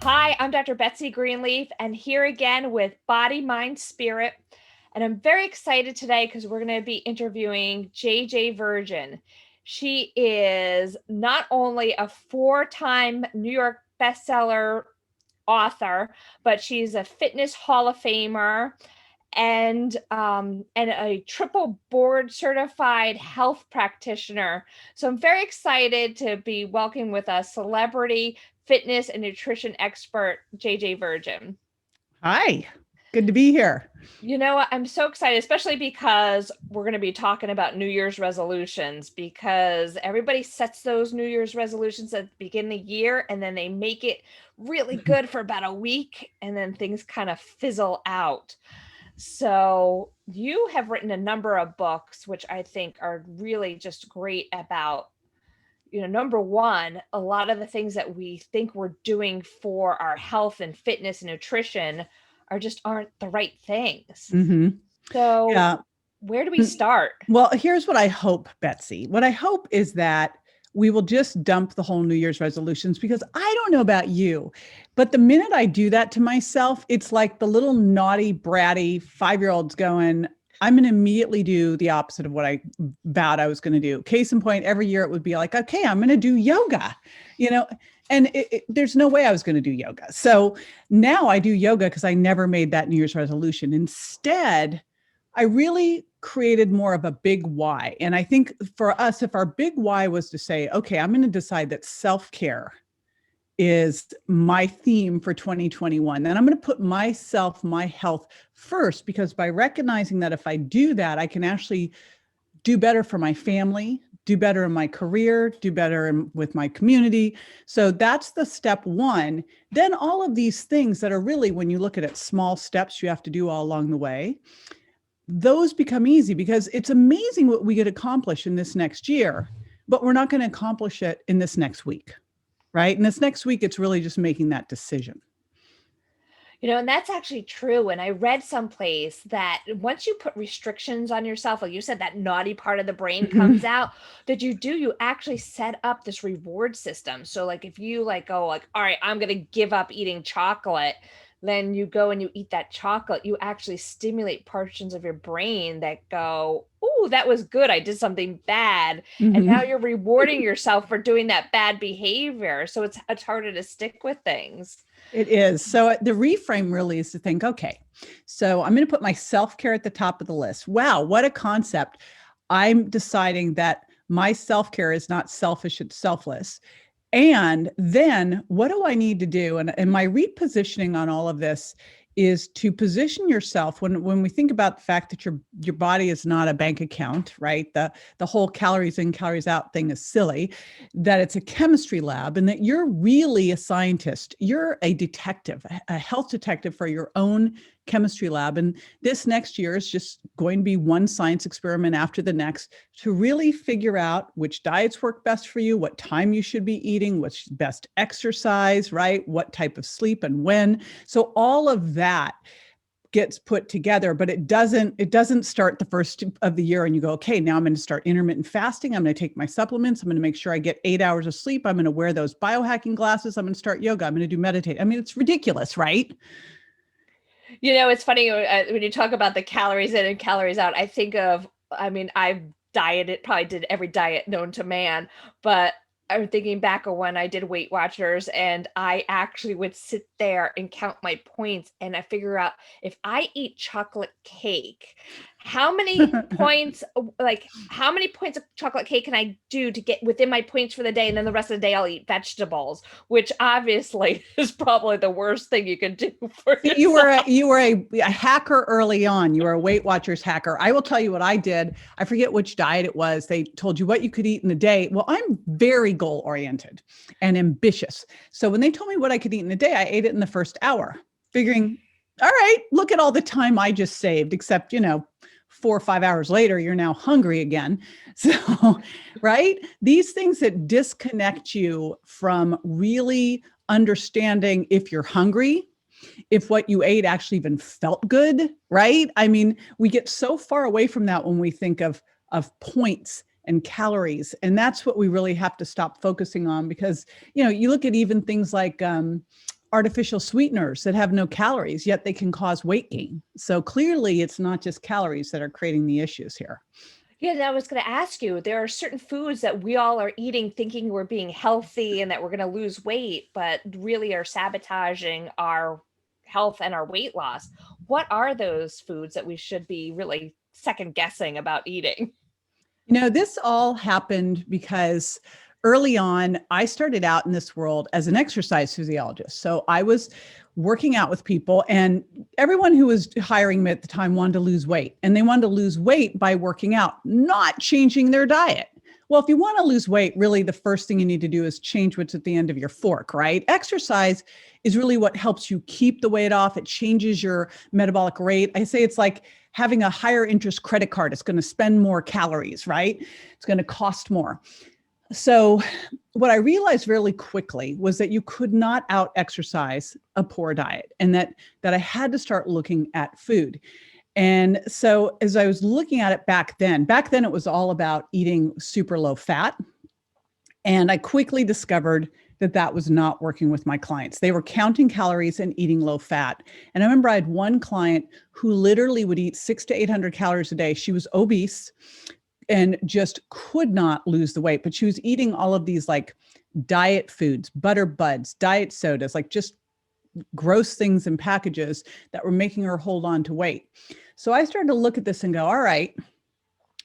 Hi, I'm Dr. Betsy Greenleaf, and here again with Body, Mind, Spirit. And I'm very excited today because we're going to be interviewing JJ Virgin. She is not only a four-time New York bestseller author, but she's a fitness Hall of Famer and a triple board certified health practitioner. So I'm very excited to be welcoming with a celebrity fitness and nutrition expert, JJ Virgin. Hi, good to be here. You know what? I'm so excited, especially because we're going to be talking about New Year's resolutions because everybody sets those New Year's resolutions at the beginning of the year and then they make it really good for about a week and then things kind of fizzle out. So you have written a number of books, which I think are really just great about, number one, a lot of the things that we think we're doing for our health and fitness and nutrition aren't the right things. hmm So Yeah. where do we start? Well, here's what I hope, Betsy. What I hope is that we will just dump the whole New Year's resolutions because I don't know about you, but the minute I do that to myself, it's like the little naughty, bratty 5-year-olds going, I'm going to immediately do the opposite of what I vowed I was going to do. Case in point, every year it would be like, okay, I'm going to do yoga, and there's no way I was going to do yoga. So now I do yoga because I never made that New Year's resolution. Instead, I really created more of a big why. And I think for us, if our big why was to say, okay, I'm going to decide that self-care is my theme for 2021, then I'm going to put myself, my health first, because by recognizing that if I do that, I can actually do better for my family, do better in my career, do better with my community. So that's the step one. Then all of these things that are really, when you look at it, small steps you have to do all along the way, those become easy because it's amazing what we get accomplished in this next year, but we're not going to accomplish it in this next week, right? And this next week, it's really just making that decision. And that's actually true. And I read someplace that once you put restrictions on yourself, like you said, that naughty part of the brain comes out, you actually set up this reward system. So like if you go all right, I'm going to give up eating chocolate, then you go and you eat that chocolate, you actually stimulate portions of your brain that go, oh, that was good. I did something bad. And now you're rewarding yourself for doing that bad behavior. So it's harder to stick with things. It is. So the reframe really is to think, okay, so I'm going to put my self-care at the top of the list. Wow, what a concept. I'm deciding that my self-care is not selfish, it's selfless. And then what do I need to do? And my repositioning on all of this is to position yourself when we think about the fact that your body is not a bank account, right? The whole calories in, calories out thing is silly, that it's a chemistry lab and that you're really a scientist. You're a detective, a health detective for your own chemistry lab. And this next year is just going to be one science experiment after the next to really figure out which diets work best for you, what time you should be eating, what's best exercise, right? What type of sleep and when. So all of that gets put together, but it doesn't start the first of the year and you go, okay, now I'm going to start intermittent fasting. I'm going to take my supplements. I'm going to make sure I get 8 hours of sleep. I'm going to wear those biohacking glasses. I'm going to start yoga. I'm going to do meditate. I mean, it's ridiculous, right? It's funny when you talk about the calories in and calories out, I've dieted, probably did every diet known to man, but I'm thinking back of when I did Weight Watchers and I actually would sit there and count my points and I figure out if I eat chocolate cake, how many points, how many points of chocolate cake can I do to get within my points for the day? And then the rest of the day I'll eat vegetables, which obviously is probably the worst thing you can do for yourself. You were a hacker early on. You were a Weight Watchers hacker. I will tell you what I did. I forget which diet it was. They told you what you could eat in a day. Well, I'm very goal oriented and ambitious. So when they told me what I could eat in a day, I ate it in the first hour, figuring, all right, look at all the time I just saved, except, 4 or 5 hours later, you're now hungry again. So, right? These things that disconnect you from really understanding if you're hungry, if what you ate actually even felt good, right? I mean, we get so far away from that when we think of points and calories. And that's what we really have to stop focusing on because, you look at even things like artificial sweeteners that have no calories, yet they can cause weight gain. So clearly it's not just calories that are creating the issues here. Yeah, and I was going to ask you, there are certain foods that we all are eating thinking we're being healthy and that we're going to lose weight, but really are sabotaging our health and our weight loss. What are those foods that we should be really second guessing about eating? This all happened because early on, I started out in this world as an exercise physiologist. So I was working out with people, and everyone who was hiring me at the time wanted to lose weight. And they wanted to lose weight by working out, not changing their diet. Well, if you want to lose weight, really the first thing you need to do is change what's at the end of your fork, right? Exercise is really what helps you keep the weight off. It changes your metabolic rate. I say it's like having a higher interest credit card. It's going to spend more calories, right? It's going to cost more. So what I realized really quickly was that you could not out exercise a poor diet, and that I had to start looking at food. And so as I was looking at it back then it was all about eating super low fat. And I quickly discovered that that was not working with my clients. They were counting calories and eating low fat. And I remember I had one client who literally would eat 600 to 800 calories a day. She was obese and just could not lose the weight, but she was eating all of these like diet foods, butter buds, diet sodas, like just gross things in packages that were making her hold on to weight. So I started to look at this and go, all right,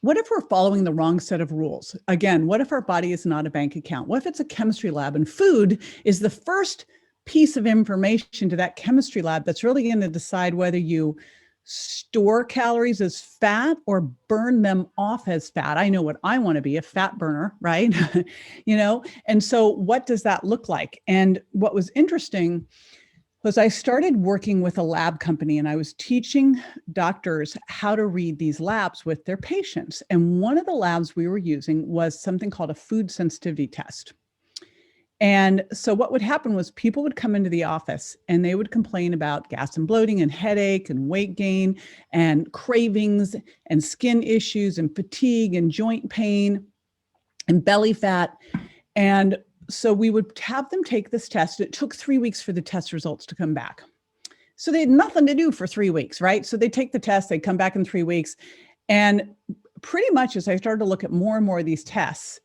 what if we're following the wrong set of rules? Again, what if our body is not a bank account? What if it's a chemistry lab and food is the first piece of information to that chemistry lab that's really going to decide whether you store calories as fat or burn them off as fat? I know what I want to be, a fat burner, right? And so what does that look like? And what was interesting was I started working with a lab company, and I was teaching doctors how to read these labs with their patients. And one of the labs we were using was something called a food sensitivity test. And so what would happen was people would come into the office and they would complain about gas and bloating and headache and weight gain and cravings and skin issues and fatigue and joint pain and belly fat. And so we would have them take this test. It took 3 weeks for the test results to come back. So they had nothing to do for 3 weeks, right? So they take the test, they come back in 3 weeks. And pretty much as I started to look at more and more of these tests,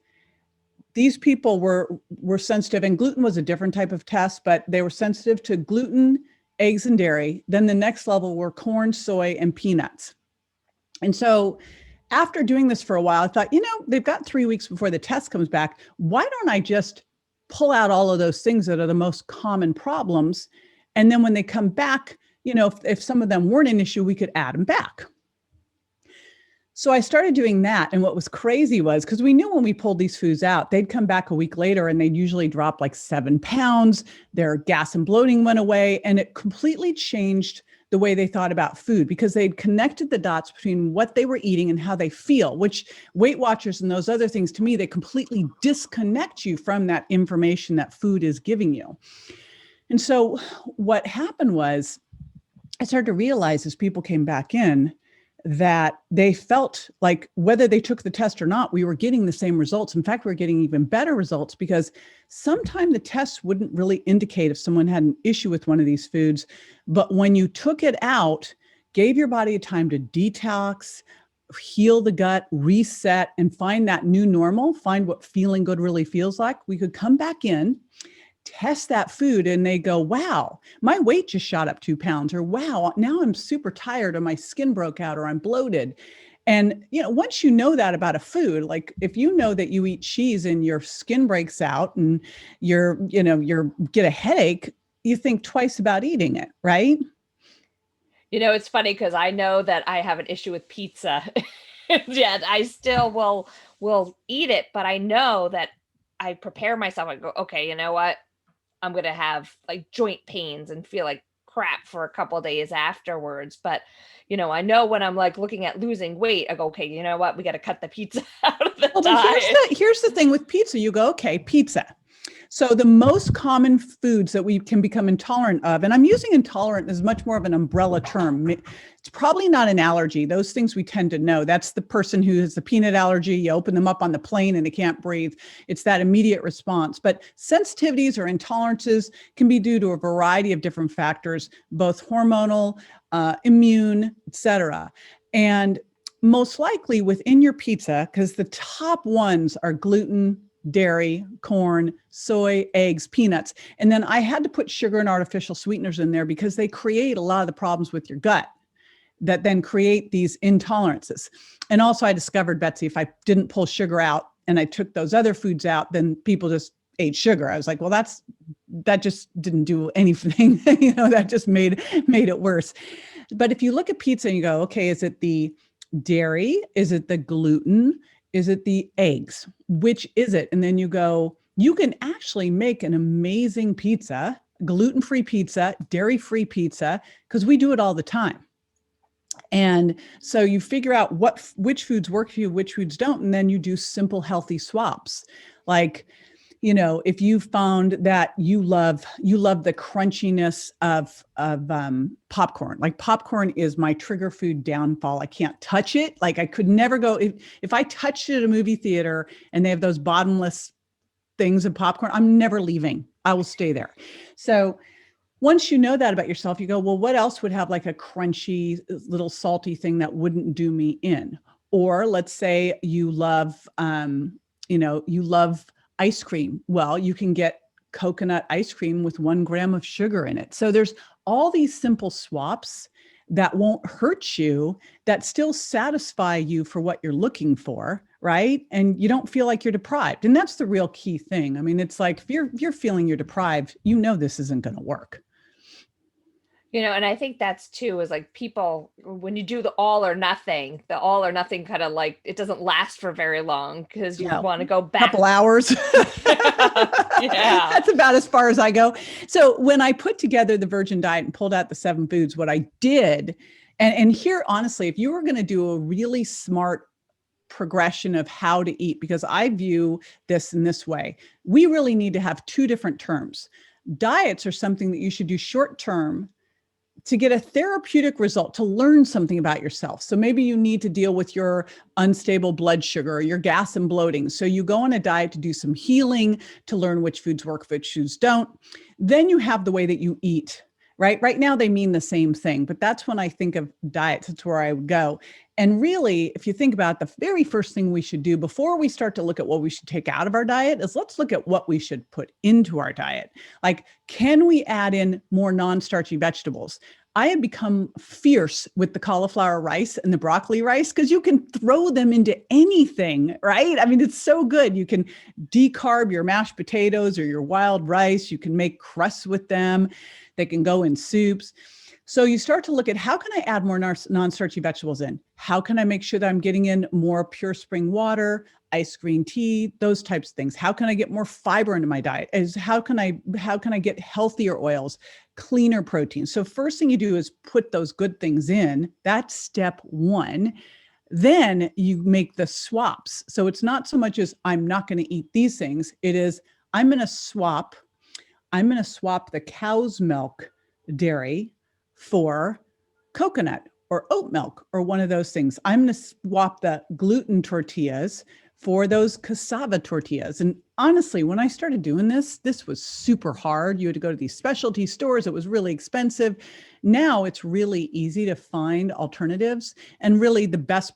these people were sensitive, and gluten was a different type of test, but they were sensitive to gluten, eggs, and dairy. Then the next level were corn, soy, and peanuts. And so after doing this for a while, I thought, they've got 3 weeks before the test comes back. Why don't I just pull out all of those things that are the most common problems? And then when they come back, if some of them weren't an issue, we could add them back. So I started doing that. And what was crazy was, because we knew when we pulled these foods out, they'd come back a week later and they'd usually drop like 7 pounds. Their gas and bloating went away. And it completely changed the way they thought about food, because they'd connected the dots between what they were eating and how they feel, which Weight Watchers and those other things, to me, they completely disconnect you from that information that food is giving you. And so what happened was, I started to realize as people came back in that they felt like whether they took the test or not, we were getting the same results. In fact, we were getting even better results, because sometimes the tests wouldn't really indicate if someone had an issue with one of these foods. But when you took it out, gave your body a time to detox, heal the gut, reset, and find that new normal, find what feeling good really feels like, we could come back in, test that food, and they go, wow, my weight just shot up 2 pounds, or wow, now I'm super tired, or my skin broke out, or I'm bloated. And, once you know that about a food, like if you know that you eat cheese and your skin breaks out and you're get a headache, you think twice about eating it, right? It's funny because I know that I have an issue with pizza. Yet I still will eat it, but I know that I prepare myself. I go, okay, you know what? I'm going to have like joint pains and feel like crap for a couple of days afterwards. But, I know when I'm like looking at losing weight, I go, okay, you know what? We got to cut the pizza out of the diet. But here's the thing with pizza. You go, okay, pizza. So the most common foods that we can become intolerant of, and I'm using intolerant as much more of an umbrella term. It's probably not an allergy. Those things we tend to know. That's the person who has the peanut allergy. You open them up on the plane and they can't breathe. It's that immediate response. But sensitivities or intolerances can be due to a variety of different factors, both hormonal, immune, etc. And most likely within your pizza, because the top ones are gluten, dairy, corn, soy, eggs, peanuts. And then I had to put sugar and artificial sweeteners in there because they create a lot of the problems with your gut that then create these intolerances. And also I discovered, Betsy, if I didn't pull sugar out and I took those other foods out, then people just ate sugar. I was like, well, that just didn't do anything. That just made it worse. But if you look at pizza and you go, okay, is it the dairy? Is it the gluten? Is it the eggs? Which is it? And then you go, you can actually make an amazing pizza, gluten-free pizza, dairy-free pizza, because we do it all the time. And so you figure out which foods work for you, which foods don't, and then you do simple, healthy swaps. Like, if you found that you love the crunchiness of popcorn, like popcorn is my trigger food downfall. I can't touch it. Like I could never go, if I touched it at a movie theater and they have those bottomless things of popcorn, I'm never leaving. I will stay there. So once you know that about yourself, you go, well, what else would have like a crunchy little salty thing that wouldn't do me in? Or let's say you love, ice cream. Well, you can get coconut ice cream with 1 gram of sugar in it. So there's all these simple swaps that won't hurt you, that still satisfy you for what you're looking for, right? And you don't feel like you're deprived. And that's the real key thing. I mean, it's like if you're feeling you're deprived, this isn't going to work. And I think that's too, is like people, when you do the all or nothing kind of like, it doesn't last for very long because you want to go back. Couple hours. Yeah. That's about as far as I go. So when I put together the Virgin Diet and pulled out the 7 foods, what I did, and here, honestly, if you were going to do a really smart progression of how to eat, because I view this in this way, we really need to have 2 different terms. Diets are something that you should do short term to get a therapeutic result, to learn something about yourself. So maybe you need to deal with your unstable blood sugar or your gas and bloating. So you go on a diet to do some healing, to learn which foods work, which foods don't. Then you have the way that you eat, right? Right now they mean the same thing, but that's when I think of diets, that's where I would go. And really, if you think about it, the very first thing we should do before we start to look at what we should take out of our diet is let's look at what we should put into our diet. Like, can we add in more non-starchy vegetables? I have become fierce with the cauliflower rice and the broccoli rice because you can throw them into anything, right? I mean, it's so good. You can decarb your mashed potatoes or your wild rice. You can make crusts with them. They can go in soups. So you start to look at, how can I add more non-starchy vegetables in? How can I make sure that I'm getting in more pure spring water, iced green tea, those types of things? How can I get more fiber into my diet? How can I get healthier oils, cleaner proteins? So first thing you do is put those good things in. That's step 1. Then you make the swaps. So it's not so much as I'm not going to eat these things. It is, I'm going to swap the cow's milk dairy for coconut or oat milk or one of those things. I'm going to swap the gluten tortillas for those cassava tortillas. And honestly, when I started doing this was super hard. You had to go to these specialty stores. It was really expensive. Now it's really easy to find alternatives. And really the best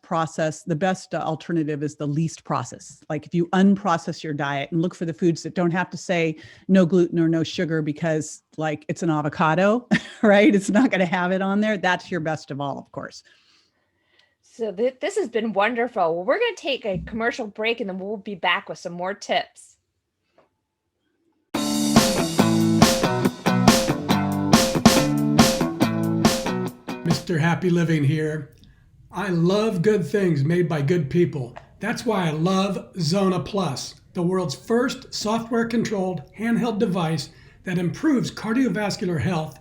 alternative is the least process. Like if you unprocess your diet and look for the foods that don't have to say no gluten or no sugar because like it's an avocado, right? It's not going to have it on there. That's your best of all, of course. So this has been wonderful. Well, we're going to take a commercial break and then we'll be back with some more tips. Mr. Happy Living here. I love good things made by good people. That's why I love Zona Plus, the world's first software-controlled handheld device that improves cardiovascular health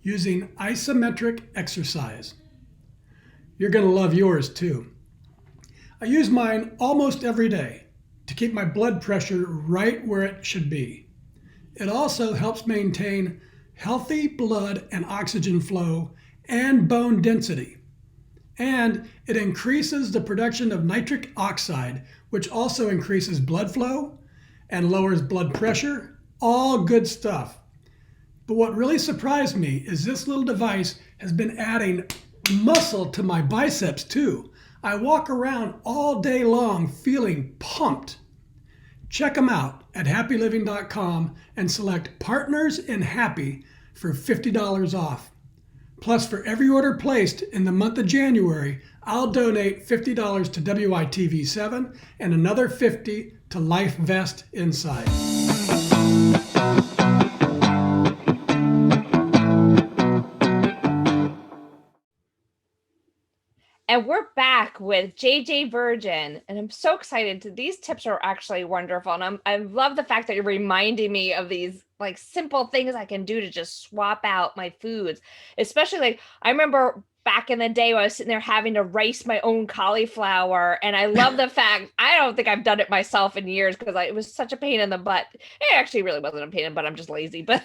using isometric exercise. You're going to love yours too. I use mine almost every day to keep my blood pressure right where it should be. It also helps maintain healthy blood and oxygen flow and bone density. And it increases the production of nitric oxide, which also increases blood flow and lowers blood pressure. All good stuff. But what really surprised me is this little device has been adding muscle to my biceps too. I walk around all day long feeling pumped. Check them out at happyliving.com and select Partners in Happy for $50 off. Plus, for every order placed in the month of January, I'll donate $50 to WYTV7 and another $50 to Life Vest Inside. And we're back with JJ Virgin, and I'm so excited. These tips are actually wonderful, and I love the fact that you're reminding me of these like simple things I can do to just swap out my foods. Especially like I remember back in the day when I was sitting there having to rice my own cauliflower, and I love the fact I don't think I've done it myself in years because it was such a pain in the butt. It actually really wasn't a pain in the butt. I'm just lazy, but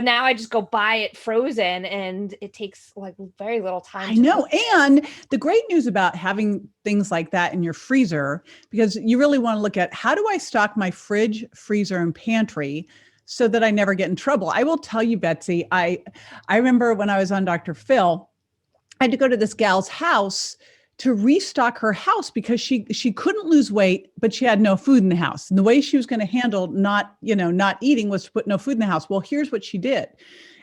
now I just go buy it frozen, and it takes like very little time. I know. And the great news about having things like that in your freezer, because you really want to look at how do I stock my fridge, freezer, and pantry so that I never get in trouble. I will tell you, Betsy, I remember when I was on Dr. Phil, I had to go to this gal's house to restock her house because she couldn't lose weight, but she had no food in the house. And the way she was going to handle not eating was to put no food in the house. Well, here's what she did.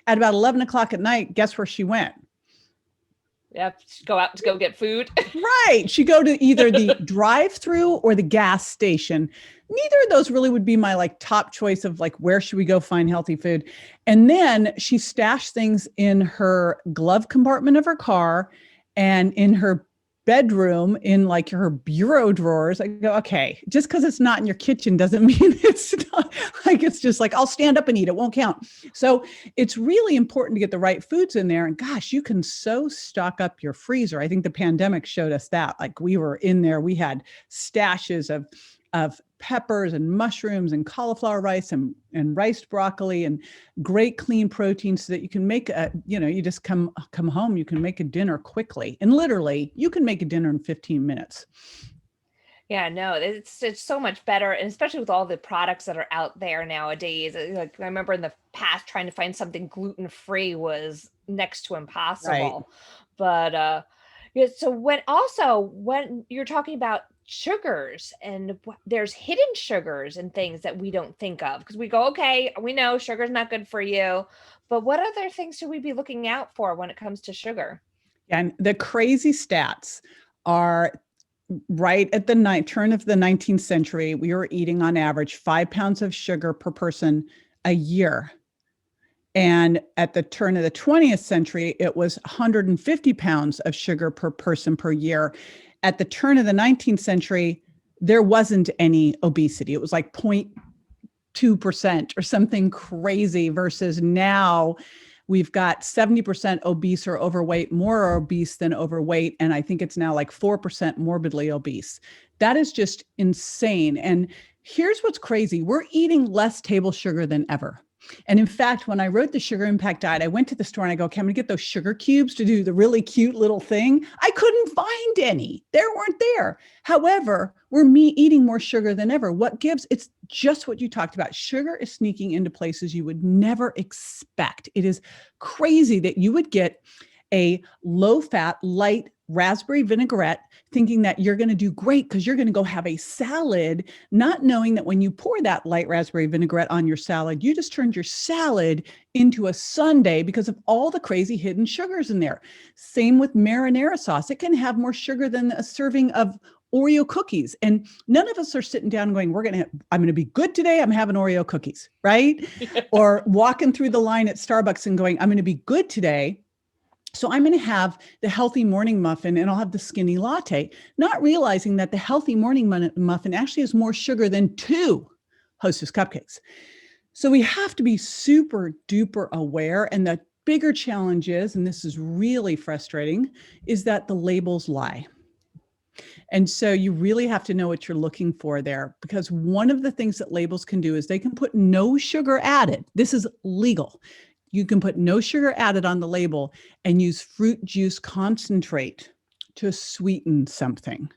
At about 11 o'clock at night, guess where she went? Yeah, go out to go get food. Right. She go to either the drive-through or the gas station. Neither of those really would be my like top choice of like, where should we go find healthy food? And then she stashed things in her glove compartment of her car and in her bedroom, in like her bureau drawers. I go, okay, just because it's not in your kitchen doesn't mean it's not like, it's just like, I'll stand up and eat, it won't count. So it's really important to get the right foods in there. And gosh, you can so stock up your freezer. I think the pandemic showed us that. Like we were in there, we had stashes of peppers and mushrooms and cauliflower rice and riced broccoli and great clean protein so that you can make you just come home, you can make a dinner quickly. And literally you can make a dinner in 15 minutes. Yeah, no, it's so much better. And especially with all the products that are out there nowadays. Like I remember in the past trying to find something gluten-free was next to impossible. Right. But yeah, so when you're talking about sugars and there's hidden sugars and things that we don't think of because we go, okay, we know sugar's not good for you, but what other things should we be looking out for when it comes to sugar? And the crazy stats are right at the turn of the 19th century, we were eating on average 5 pounds of sugar per person a year. And at the turn of the 20th century, it was 150 pounds of sugar per person per year. At the turn of the 19th century, there wasn't any obesity. It was like 0.2% or something crazy versus now we've got 70% obese or overweight, more obese than overweight. And I think it's now like 4% morbidly obese. That is just insane. And here's what's crazy. We're eating less table sugar than ever. And in fact, when I wrote the Sugar Impact Diet, I went to the store and I go, okay, I'm going to get those sugar cubes to do the really cute little thing. I couldn't find any. There weren't there. However, we're eating more sugar than ever. What gives? It's just what you talked about. Sugar is sneaking into places you would never expect. It is crazy that you would get a low-fat, light raspberry vinaigrette thinking that you're going to do great because you're going to go have a salad, not knowing that when you pour that light raspberry vinaigrette on your salad, you just turned your salad into a sundae because of all the crazy hidden sugars in there. Same with marinara sauce. It can have more sugar than a serving of Oreo cookies. And none of us are sitting down going, I'm going to be good today. I'm having Oreo cookies, right? Or walking through the line at Starbucks and going, I'm going to be good today. So I'm going to have the healthy morning muffin and I'll have the skinny latte, not realizing that the healthy morning muffin actually has more sugar than 2 Hostess cupcakes. So we have to be super duper aware. And the bigger challenge is, and this is really frustrating, is that the labels lie. And so you really have to know what you're looking for there, because one of the things that labels can do is they can put no sugar added. This is legal. You can put no sugar added on the label and use fruit juice concentrate to sweeten something.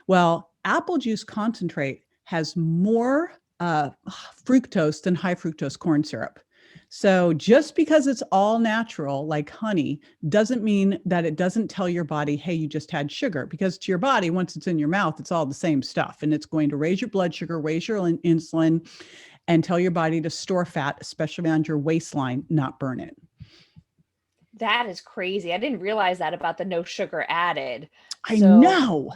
Well, apple juice concentrate has more fructose than high fructose corn syrup. So just because it's all natural, like honey, doesn't mean that it doesn't tell your body, hey, you just had sugar, because to your body, once it's in your mouth, it's all the same stuff. And it's going to raise your blood sugar, raise your insulin, and tell your body to store fat, especially around your waistline, not burn it. That is crazy. I didn't realize that about the no sugar added. I know.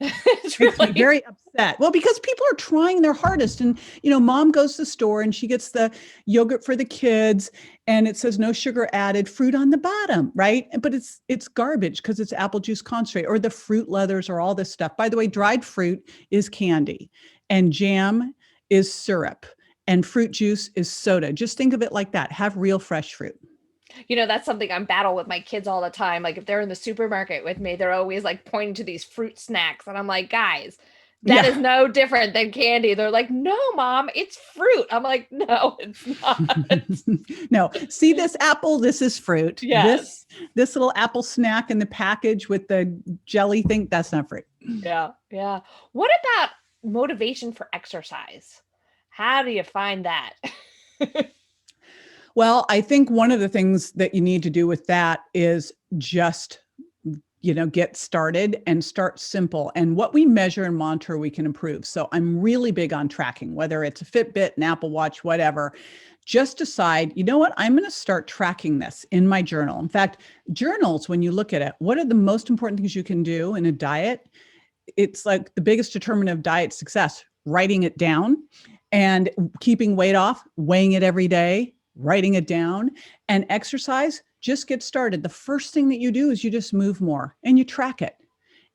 It's Makes me really very upset. Well, because people are trying their hardest, and mom goes to the store and she gets the yogurt for the kids and it says no sugar added, fruit on the bottom, right? But it's garbage because it's apple juice concentrate, or the fruit leathers, or all this stuff. By the way, dried fruit is candy and jam is syrup and fruit juice is soda. Just think of it like that. Have real fresh fruit. That's something I'm battle with my kids all the time. Like if they're in the supermarket with me, they're always like pointing to these fruit snacks. And I'm like, guys, that is no different than candy. They're like, no, Mom, it's fruit. I'm like, no, it's not. No, see this apple, this is fruit. Yes. This little apple snack in the package with the jelly thing, that's not fruit. Yeah. Yeah. What about motivation for exercise? How do you find that? Well, I think one of the things that you need to do with that is just, get started and start simple. And what we measure and monitor, we can improve. So I'm really big on tracking, whether it's a Fitbit, an Apple Watch, whatever. Just decide, you know what, I'm going to start tracking this in my journal. In fact, journals, when you look at it, what are the most important things you can do in a diet? It's like the biggest determinant of diet success, writing it down and keeping weight off, weighing it every day, writing it down. And exercise, just get started. The first thing that you do is you just move more and you track it.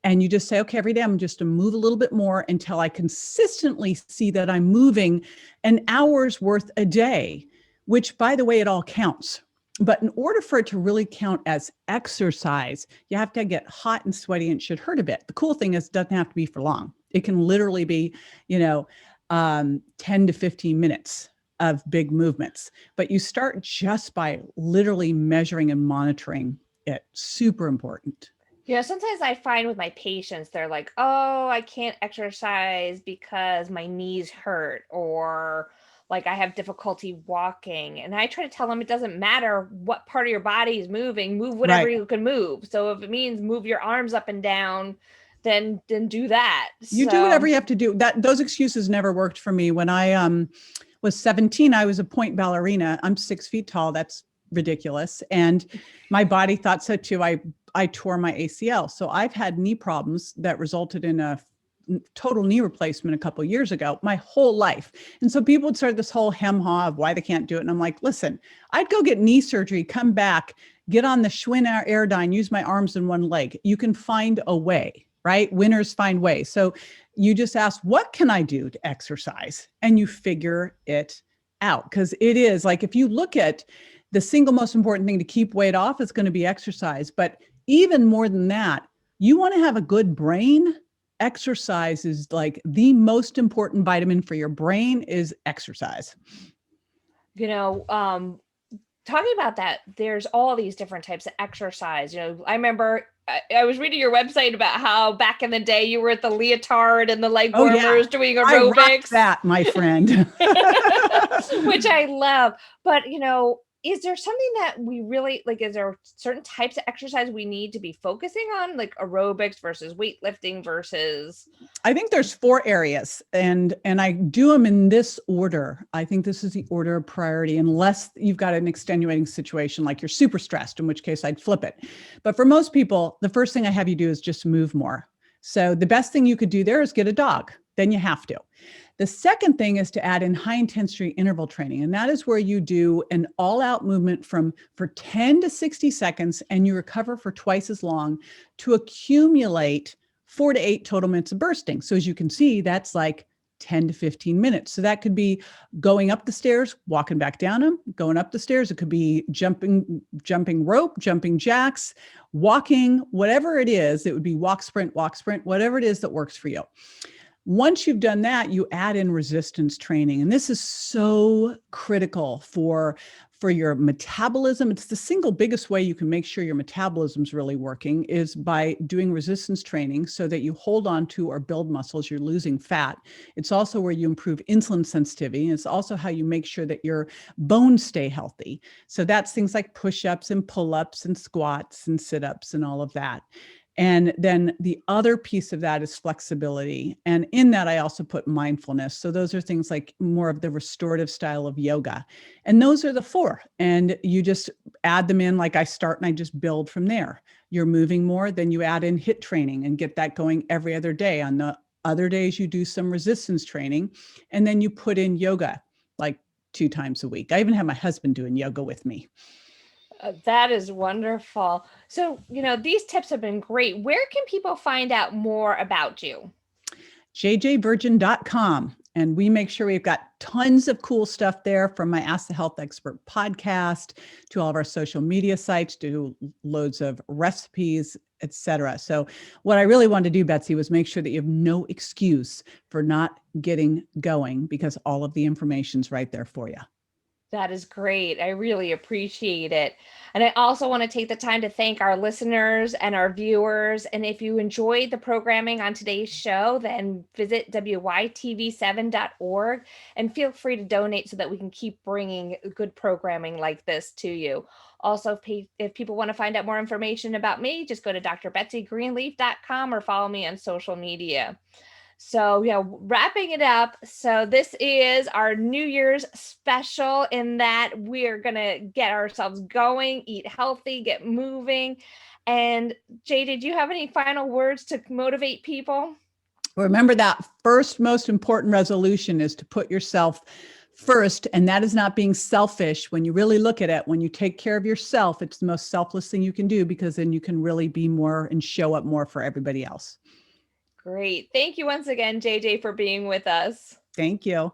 And you just say, okay, every day I'm just to move a little bit more until I consistently see that I'm moving an hour's worth a day, which, by the way, it all counts. But in order for it to really count as exercise, you have to get hot and sweaty, and it should hurt a bit. The cool thing is it doesn't have to be for long. It can literally be, 10 to 15 minutes of big movements. But you start just by literally measuring and monitoring it. Super important. Sometimes I find with my patients, they're like, oh, I can't exercise because my knees hurt, or like I have difficulty walking. And I try to tell them it doesn't matter what part of your body is moving, move whatever you can move. So if it means move your arms up and down, then do that. You do whatever you have to do. Those excuses never worked for me. When I was 17, I was a point ballerina. I'm 6 feet tall. That's ridiculous. And my body thought so too. I tore my ACL. So I've had knee problems that resulted in a total knee replacement a couple of years ago, my whole life. And so people would start this whole hem-haw of why they can't do it. And I'm like, listen, I'd go get knee surgery, come back, get on the Schwinn Airdyne, use my arms and one leg. You can find a way, right? Winners find ways. So you just ask, what can I do to exercise? And you figure it out. Because it is like, if you look at the single most important thing to keep weight off, it's going to be exercise. But even more than that, you want to have a good brain. Exercise is like the most important vitamin for your brain is exercise. Talking about that, there's all these different types of exercise. I remember I was reading your website about how back in the day you were at the leotard and the leg warmers doing aerobics. I rock that, my friend. Which I love. But, is there something that we really like? Is there certain types of exercise we need to be focusing on, like aerobics versus weightlifting versus? I think there's 4 areas, and I do them in this order. I think this is the order of priority, unless you've got an extenuating situation like you're super stressed, in which case I'd flip it. But for most people, the first thing I have you do is just move more. So the best thing you could do there is get a dog. Then you have to. The second thing is to add in high intensity interval training. And that is where you do an all out movement for 10 to 60 seconds and you recover for twice as long to accumulate 4 to 8 total minutes of bursting. So as you can see, that's like 10 to 15 minutes. So that could be going up the stairs, walking back down them, going up the stairs. It could be jumping rope, jumping jacks, walking, whatever it is. It would be walk, sprint, whatever it is that works for you. Once you've done that, you add in resistance training. And this is so critical for your metabolism. It's the single biggest way you can make sure your metabolism is really working is by doing resistance training so that you hold on to or build muscles, you're losing fat. It's also where you improve insulin sensitivity. And it's also how you make sure that your bones stay healthy. So that's things like push-ups and pull-ups and squats and sit-ups and all of that. And then the other piece of that is flexibility. And in that, I also put mindfulness. So those are things like more of the restorative style of yoga. And those are the 4. And you just add them in like I start and I just build from there. You're moving more, then you add in HIIT training and get that going every other day. On the other days, you do some resistance training. And then you put in yoga like 2 times a week. I even have my husband doing yoga with me. That is wonderful. So, these tips have been great. Where can people find out more about you? jjvirgin.com. And we make sure we've got tons of cool stuff there, from my Ask the Health Expert podcast to all of our social media sites, to loads of recipes, etc. So what I really wanted to do, Betsy, was make sure that you have no excuse for not getting going, because all of the information's right there for you. That is great. I really appreciate it. And I also want to take the time to thank our listeners and our viewers. And if you enjoyed the programming on today's show, then visit WYTV7.org and feel free to donate so that we can keep bringing good programming like this to you. Also, if people want to find out more information about me, just go to drbetsygreenleaf.com or follow me on social media. So, wrapping it up. So this is our New Year's special, in that we're going to get ourselves going, eat healthy, get moving. And Jay, did you have any final words to motivate people? Remember, that first most important resolution is to put yourself first. And that is not being selfish. When you really look at it, when you take care of yourself, it's the most selfless thing you can do, because then you can really be more and show up more for everybody else. Great. Thank you once again, JJ, for being with us. Thank you.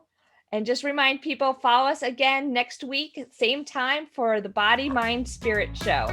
And just remind people, follow us again next week, same time, for the Body, Mind, Spirit Show.